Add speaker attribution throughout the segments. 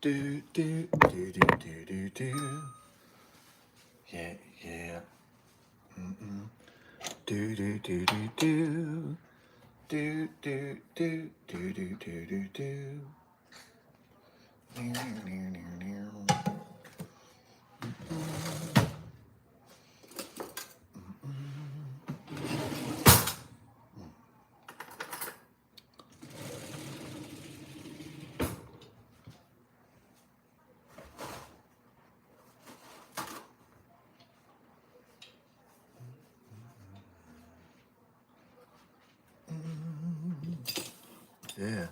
Speaker 1: Do do do do do do do. Yeah, yeah. Mm-mm. Do do do do do. Do do do do do do do do. Yeah.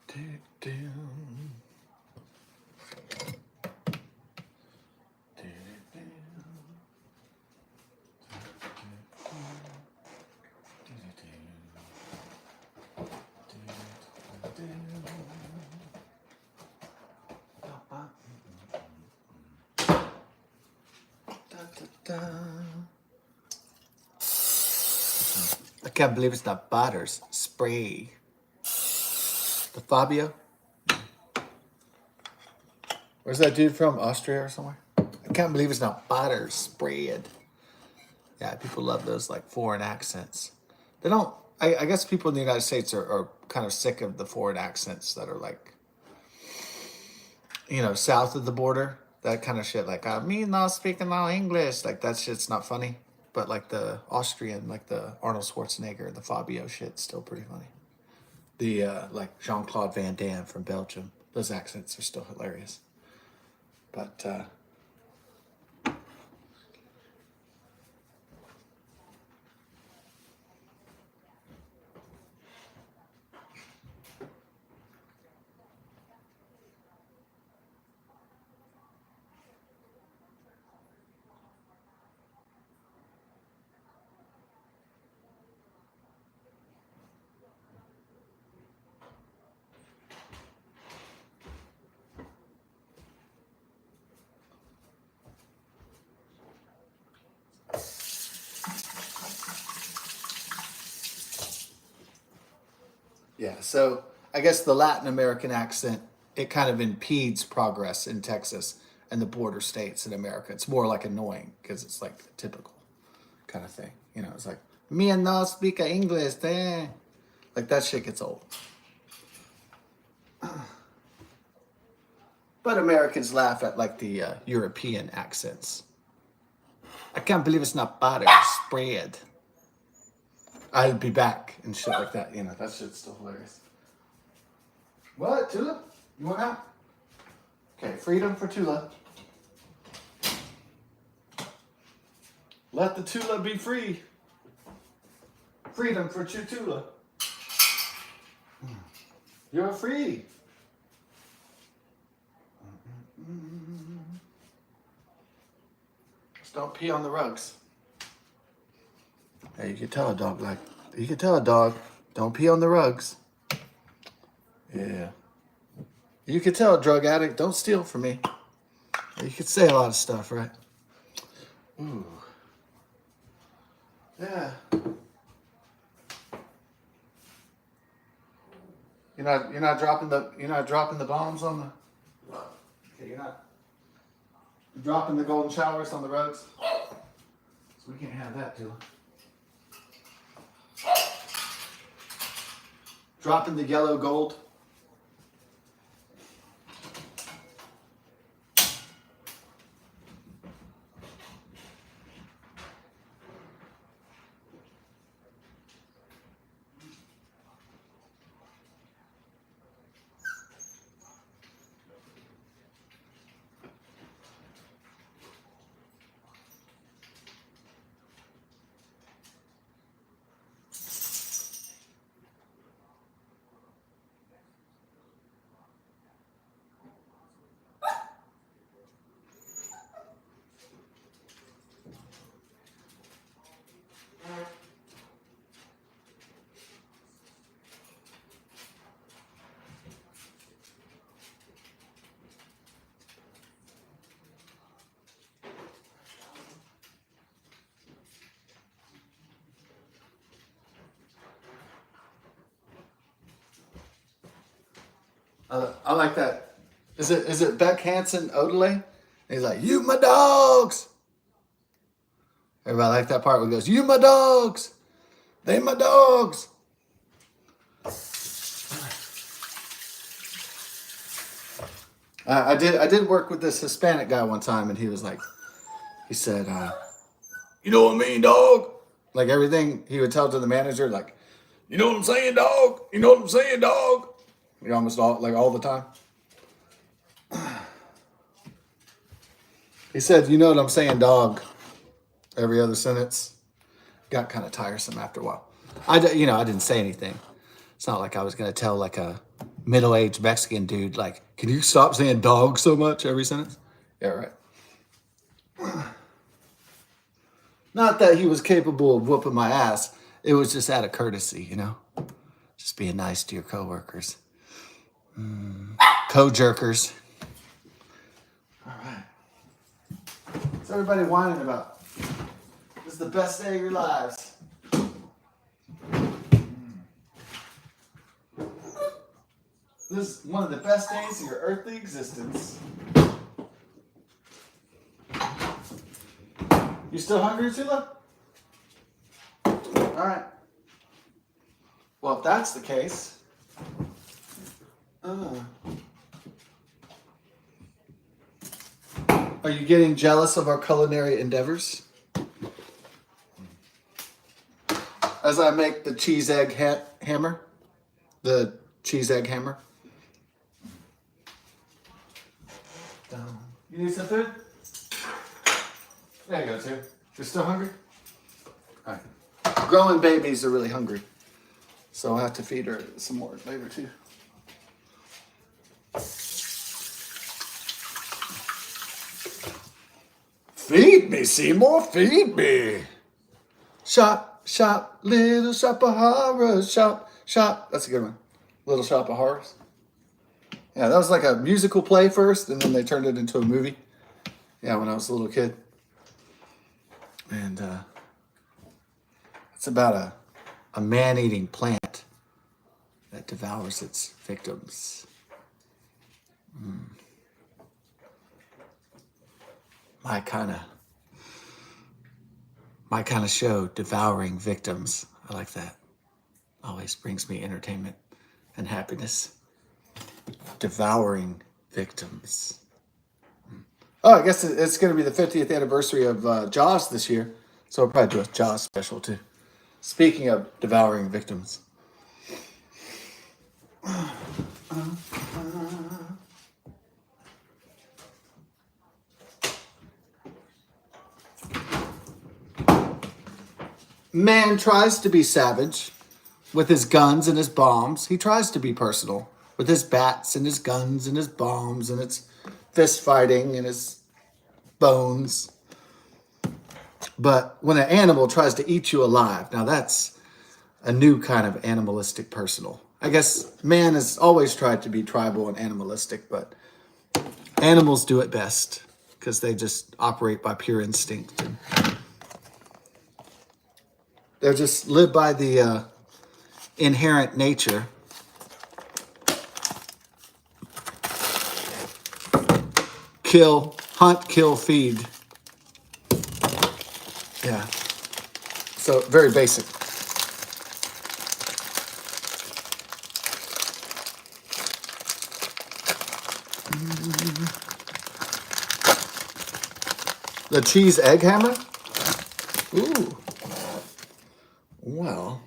Speaker 1: Do do. Do do. I can't believe it's not Butters spray. The Fabio. Where's that dude from? Austria or somewhere? I can't believe it's not Butters spread. Yeah, people love those like foreign accents. They don't. I guess people in the United States are kind of sick of the foreign accents that are like, south of the border. That kind of shit. Like, me not speaking no English. Like, that shit's not funny. But like the Austrian, like the Arnold Schwarzenegger, the Fabio shit's still pretty funny. The like Jean-Claude Van Damme from Belgium. Those accents are still hilarious. But yeah, so I guess the Latin American accent, it kind of impedes progress in Texas and the border states in America. It's more like annoying because it's like typical kind of thing. It's like, me and no speak English, eh? Like that shit gets old. But Americans laugh at like the European accents. I can't believe it's not butter, spread. I'll be back and shit like that. That shit's still hilarious. What, Tula? You want out? Okay, freedom for Tula. Let the Tula be free. Freedom for Tula. You're free. Just don't pee on the rugs. Hey, you can tell a dog, don't pee on the rugs. Yeah. You could tell a drug addict, don't steal from me. You could say a lot of stuff, right? Ooh. Yeah. You're not dropping the bombs on the. Okay, you're not dropping the golden showers on the rugs. So we can't have that, too. Dropping the yellow gold. I like that. Is it Beck Hansen Odelay? He's like, you my dogs. Everybody like that part where he goes, you my dogs. They my dogs. I did work with this Hispanic guy one time, and he said, you know what I mean, dog? Like everything he would tell to the manager, like, you know what I'm saying, dog? You know what I'm saying, dog? You know, almost all the time. He said, you know what I'm saying, dog, every other sentence. Got kind of tiresome after a while. I didn't say anything. It's not like I was going to tell like a middle-aged Mexican dude, like, can you stop saying dog so much every sentence? Yeah, right. Not that he was capable of whooping my ass. It was just out of courtesy, you know? Just being nice to your coworkers. Co-jerkers. All right. What's everybody whining about? This is the best day of your lives. This is one of the best days of your earthly existence. You still hungry, Tula? All right. Well, if that's the case, are you getting jealous of our culinary endeavors? As I make the CheeseggHammer, the CheeseggHammer. You need some food? There you go, too. You're still hungry? All right. Growing babies are really hungry, so I'll have to feed her some more later, too. Feed me, Seymour, feed me. Shop, shop, little shop of horrors. Shop, shop. That's a good one. Little Shop of Horrors. Yeah, that was like a musical play first, and then they turned it into a movie. Yeah, when I was a little kid. And it's about a man-eating plant that devours its victims. My kind of show, Devouring Victims. I like that. Always brings me entertainment and happiness. Devouring Victims. Oh, I guess it's going to be the 50th anniversary of Jaws this year, so we'll probably do a Jaws special too. Speaking of devouring victims. Man tries to be savage with his guns and his bombs. He tries to be personal with his bats and his guns and his bombs and his fist fighting and his bones. But when an animal tries to eat you alive, now that's a new kind of animalistic personal. I guess man has always tried to be tribal and animalistic, but animals do it best because they just operate by pure instinct. They just live by the inherent nature. Kill, hunt, kill, feed. Yeah. So very basic. The CheeseggHammer? Ooh. Well,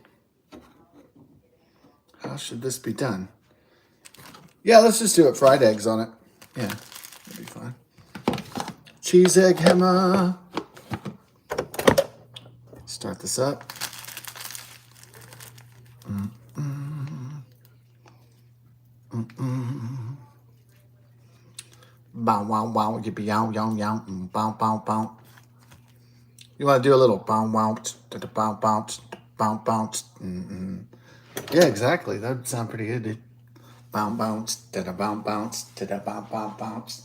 Speaker 1: how should this be done? Yeah, let's just do it. Fried eggs on it. Yeah, that'd be fine. CheeseggHammer. Start this up. Bow, wow, wow, yippee, yow, yow, yow, bow, bow, bow. You want to do a little bow, wow, bow, bow, bow, bow. Yeah, exactly. That would sound pretty good, dude. Bow, bounce, da-da, bow, bounce, da-da, bow, bow, bounce.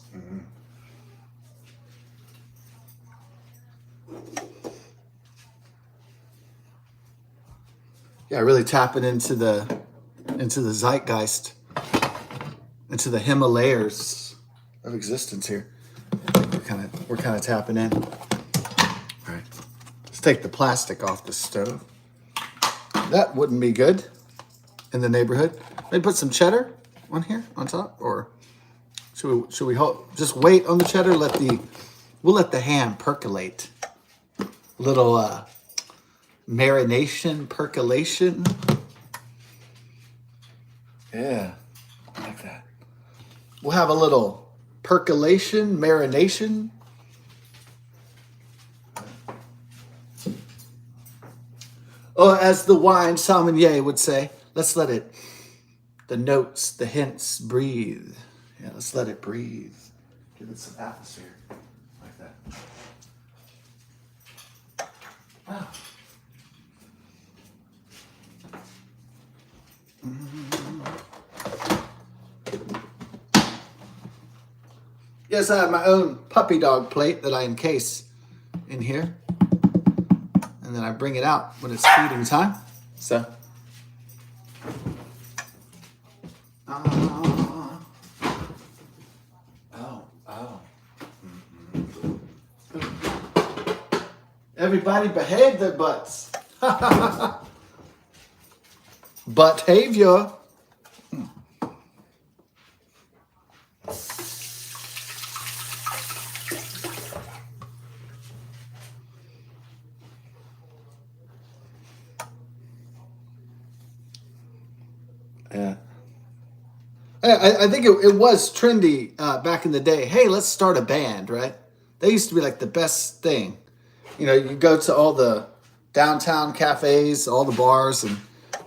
Speaker 1: Yeah, really tapping into the zeitgeist. into the Himalayas of existence here. We're kind of tapping in. All right, let's take the plastic off the stove. That wouldn't be good in the neighborhood. Maybe put some cheddar on here on top, or should we just wait on the cheddar? We'll let the ham percolate. Little marination, percolation. Yeah, I like that. We'll have a little percolation, marination. Or as the wine sommelier would say, let's let the notes, the hints breathe. Yeah, let's let it breathe. Give it some atmosphere like that. Wow. Yes, I have my own puppy dog plate that I encase in here. And then I bring it out when it's feeding time. So. Everybody behave their butts. Butt-havior. Yeah. I think it was trendy back in the day. Hey, let's start a band, right? That used to be like the best thing. You know, you go to all the downtown cafes, all the bars, and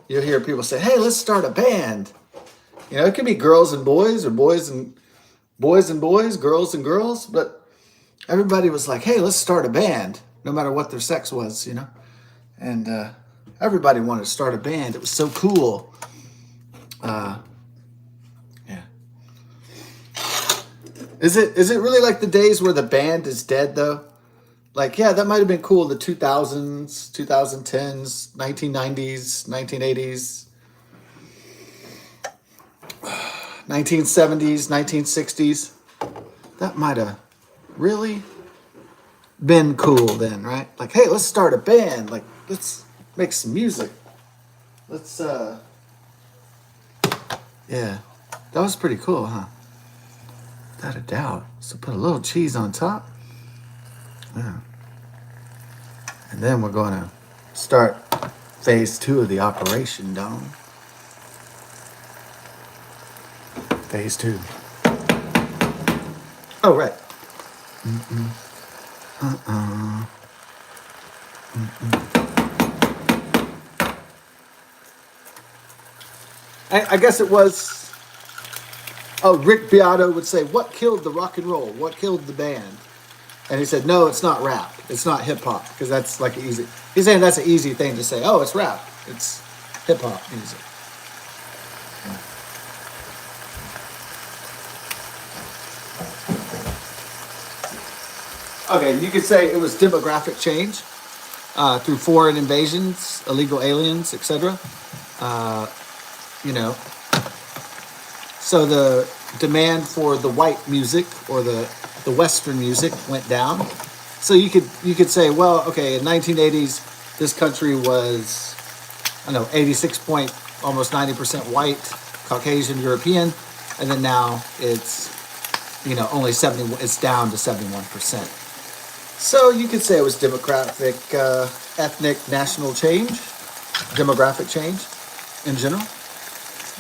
Speaker 1: you'll hear people say, hey, let's start a band. You know, it could be girls and boys, or boys and boys, girls and girls, but everybody was like, hey, let's start a band, no matter what their sex was, you know? And everybody wanted to start a band. It was so cool. Yeah. Is it really like the days where the band is dead, though? Like, yeah, that might have been cool in the 2000s, 2010s, 1990s, 1980s, 1970s, 1960s. That might have really been cool then, right? Like, hey, let's start a band. Like, let's make some music. Let's, yeah, that was pretty cool, huh? Without a doubt. So put a little cheese on top. Yeah. And then we're going to start phase 2 of the operation, Dom. Phase 2. Oh, right. I guess it was... Oh, Rick Beato would say, what killed the rock and roll? What killed the band? And he said, no, it's not rap. It's not hip-hop. Because that's like easy... He's saying that's an easy thing to say. Oh, it's rap. It's hip-hop music. Okay, you could say it was demographic change through foreign invasions, illegal aliens, etc. You know, so the demand for the white music or the Western music went down. So you could say, well, okay, in 1980s, this country was, I don't know, 86 point, almost 90% white, Caucasian, European, and then now it's, you know, only 70. It's down to 71%. So you could say it was demographic, ethnic, national change, demographic change in general.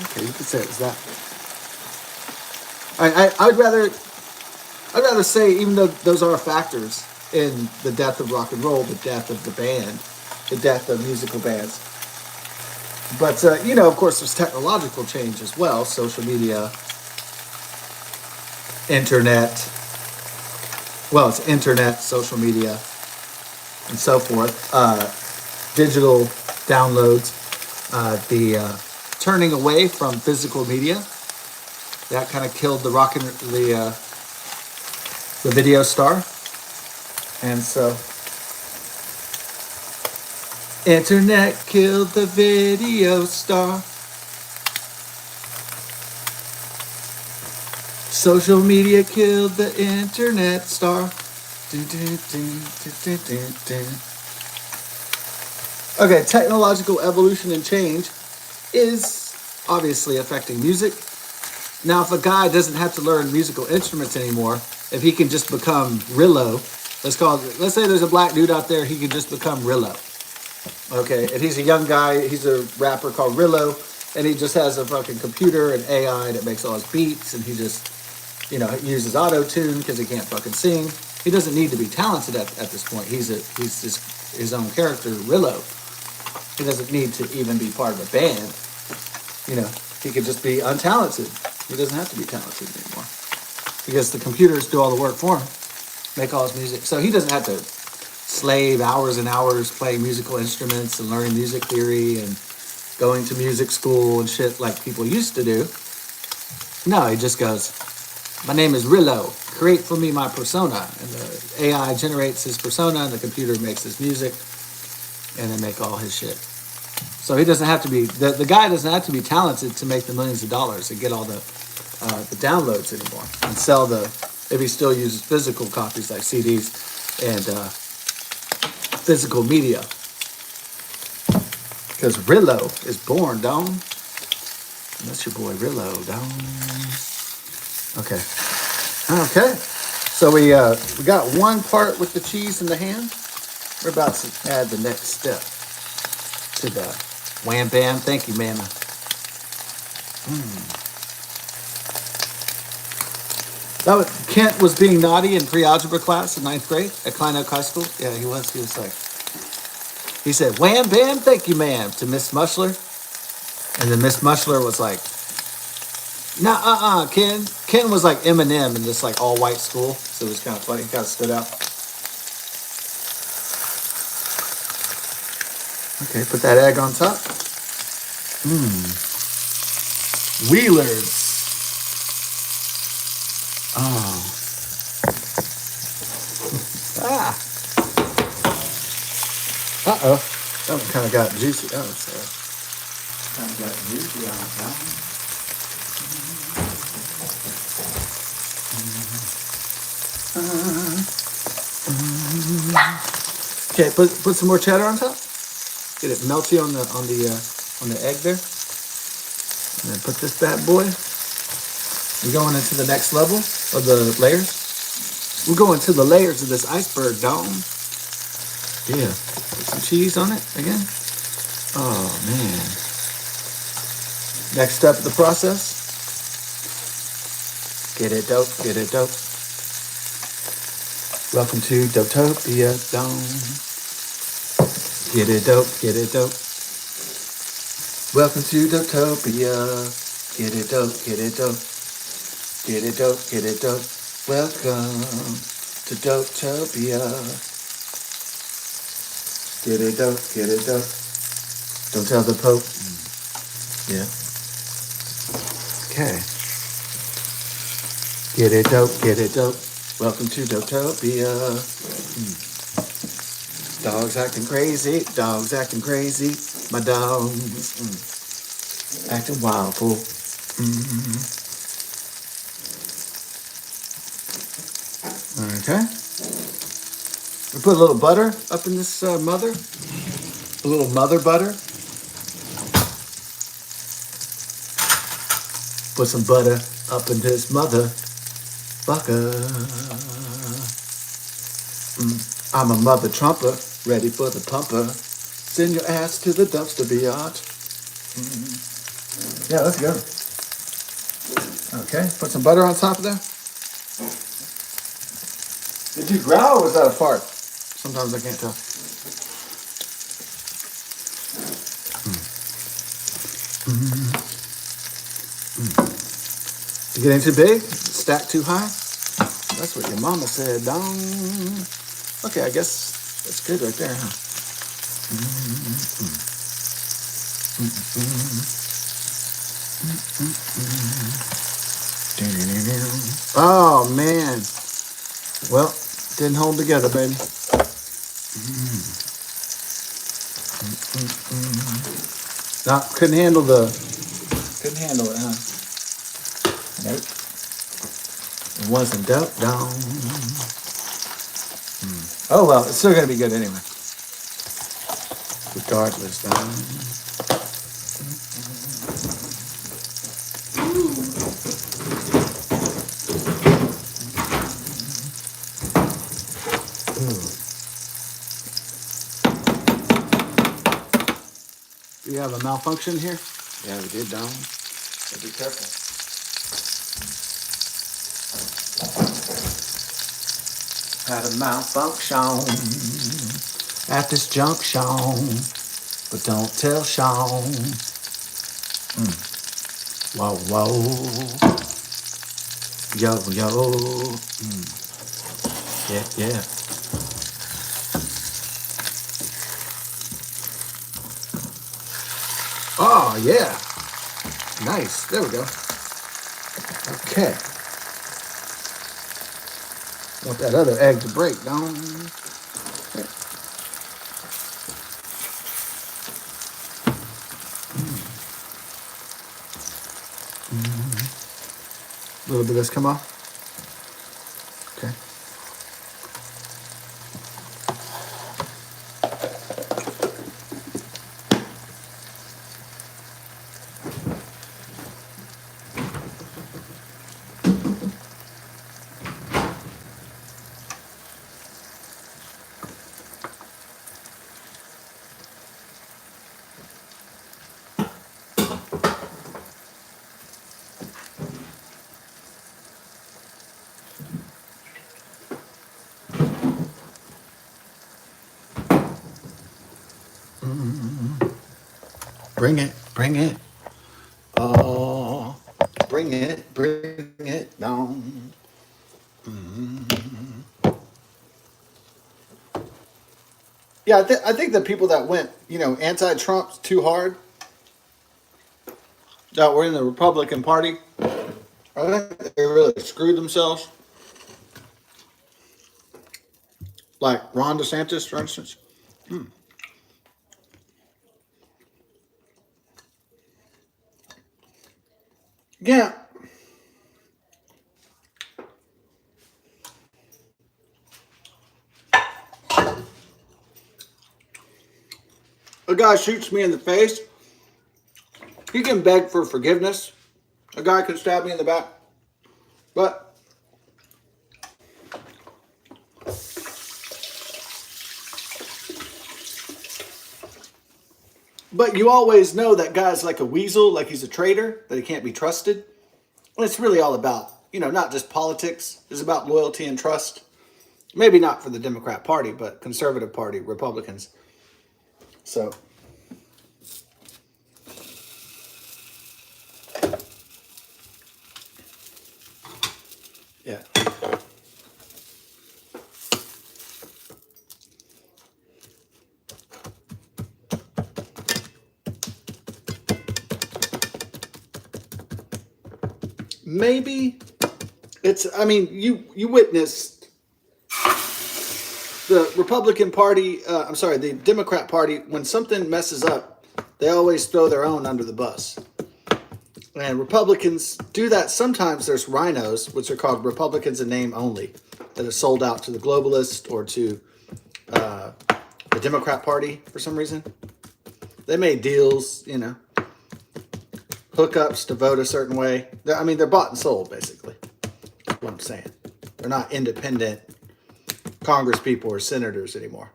Speaker 1: Okay, you could say it was that. I'd rather say, even though those are factors in the death of rock and roll, the death of the band, the death of musical bands. But, you know, of course, there's technological change as well. Social media, internet. Well, it's internet, social media, and so forth. Digital downloads. The turning away from physical media. That kind of killed the video star. And so, internet killed the video star. Social media killed the internet star. Dun, dun, dun, dun, dun, dun. Okay, technological evolution and change is obviously affecting music. Now, if a guy doesn't have to learn musical instruments anymore, if he can just become Rillo, let's say there's a black dude out there, he can just become Rillo. Okay, and he's a young guy, he's a rapper called Rillo, and he just has a fucking computer and AI that makes all his beats, and he just, uses auto-tune because he can't fucking sing. He doesn't need to be talented at this point. He's just his own character, Rillo. He doesn't need to even be part of a band. He could just be untalented. He doesn't have to be talented anymore because the computers do all the work for him, make all his music. So he doesn't have to slave hours and hours playing musical instruments and learning music theory and going to music school and shit like people used to do. No, he just goes, my name is Rillo, create for me my persona. And the AI generates his persona and the computer makes his music and then make all his shit. So he doesn't have to be, the guy doesn't have to be talented to make the millions of dollars and get all the downloads anymore and sell if he still uses physical copies like CDs and physical media. Because Rillo is born, dong. And that's your boy Rillo, dong. Okay. So we got one part with the cheese in the ham. We're about to add the next step to the wham bam. Thank you, mama. Kent was being naughty in pre-algebra class in 9th grade at Klein Oak High School. Yeah, he was. He was like, he said, wham bam, thank you, ma'am, to Miss Mushler. And then Miss Mushler was like, nah, Ken. Ken was like Eminem in this like all white school. So it was kind of funny. He kind of stood out. Okay, put that egg on top. Wheelers. Oh. Uh-oh. That one kind of got juicy. Oh, sorry. Kind of got juicy on that one. Okay, put some more cheddar on top. Get it melty on the egg there. And then put this bad boy. We're going into the next level of the layers. We're going to the layers of this iceberg, dome. Yeah. Put some cheese on it again. Oh, man. Next step of the process. Get it dope, get it dope. Welcome to Dopetopia, dome. Get it dope, get it dope. Welcome to Dopetopia. Get it dope, get it dope. Get it dope, get it dope. Welcome to Dopetopia. Get it dope, get it dope. Don't tell the Pope. Yeah. Okay. Get it dope, get it dope. Welcome to Dopetopia. Dogs acting crazy, dogs acting crazy. My dogs acting wild, fool. Okay. We put a little butter up in this mother. A little mother butter. Put some butter up in this motherfucker. I'm a mother trumper, ready for the pumper. Send your ass to the dumpster, biatch. Yeah, let's go. Okay, put some butter on top of there. Did you growl or was that a fart? Sometimes I can't tell. You getting too big? Stacked too high? That's what your mama said, dong. Okay, I guess that's good right there, huh? Oh, man. Well, didn't hold together, baby. No, couldn't handle it, huh? Nope. It wasn't dope, down. Oh well, it's still gonna be good anyway. Regardless, down. Do you have a malfunction here? Yeah, we did, down. So be careful. Had a malfunction at this junction, but don't tell Sean. Whoa, whoa, yo, yo, yeah, yeah. Oh yeah, nice. There we go. Okay. Want that other egg to break, don't you? A little bit of this come off. Okay. Bring it, bring it. Oh, bring it down. Yeah, I think the people that went, anti-Trump too hard, that were in the Republican Party, I think they really screwed themselves. Like Ron DeSantis, for instance. Yeah. A guy shoots me in the face. He can beg for forgiveness. A guy can stab me in the back. But you always know that guy's like a weasel, like he's a traitor, that he can't be trusted. And it's really all about, not just politics. It's about loyalty and trust. Maybe not for the Democrat Party, but conservative party, Republicans. So, yeah. Maybe you witnessed the Republican Party, the Democrat Party, when something messes up, they always throw their own under the bus. And Republicans do that. Sometimes there's rhinos, which are called Republicans in name only, that are sold out to the globalists or to the Democrat Party for some reason. They made deals, hookups to vote a certain way. They're bought and sold, basically. That's what I'm saying. They're not independent Congress people or senators anymore.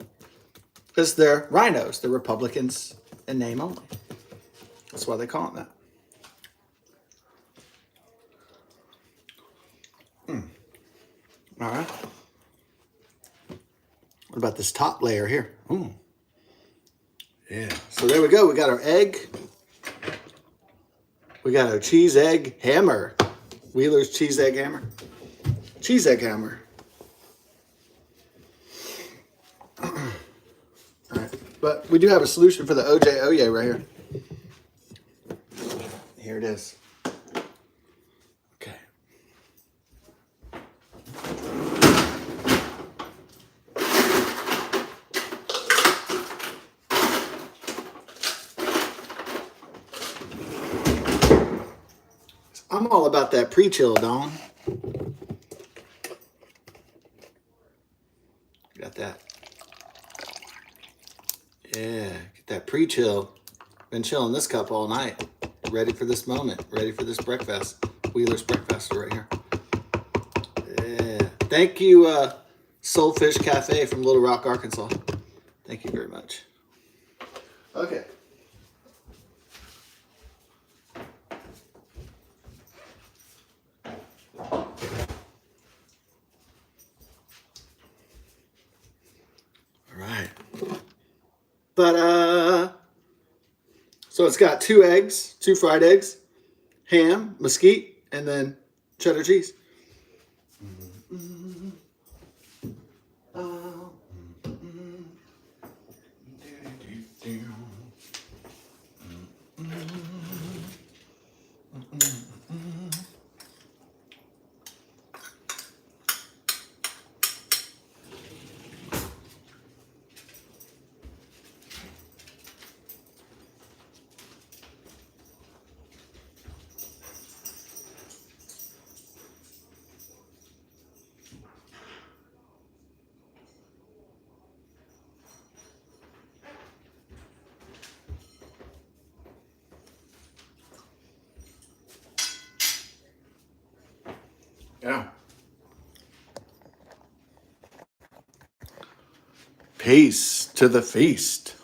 Speaker 1: Because they're rhinos. They're Republicans in name only. That's why they call it that. All right. What about this top layer here? Ooh. Yeah. So there we go. We got our egg. We got our CheeseggHammer. Wheeler's CheeseggHammer. CheeseggHammer. All right. But we do have a solution for the OJ Oye right here. Here it is. Okay. I'm all about that pre-chill, Dawn. Got that. Yeah, get that pre-chill. Been chilling this cup all night. Ready for this moment. Ready for this breakfast. Wheeler's breakfast right here. Yeah. Thank you, Soulfish Cafe from Little Rock, Arkansas. Thank you very much. Okay. Right. But so it's got 2 eggs, 2 fried eggs, ham, mesquite, and then cheddar cheese. Yeah. Peace to the feast.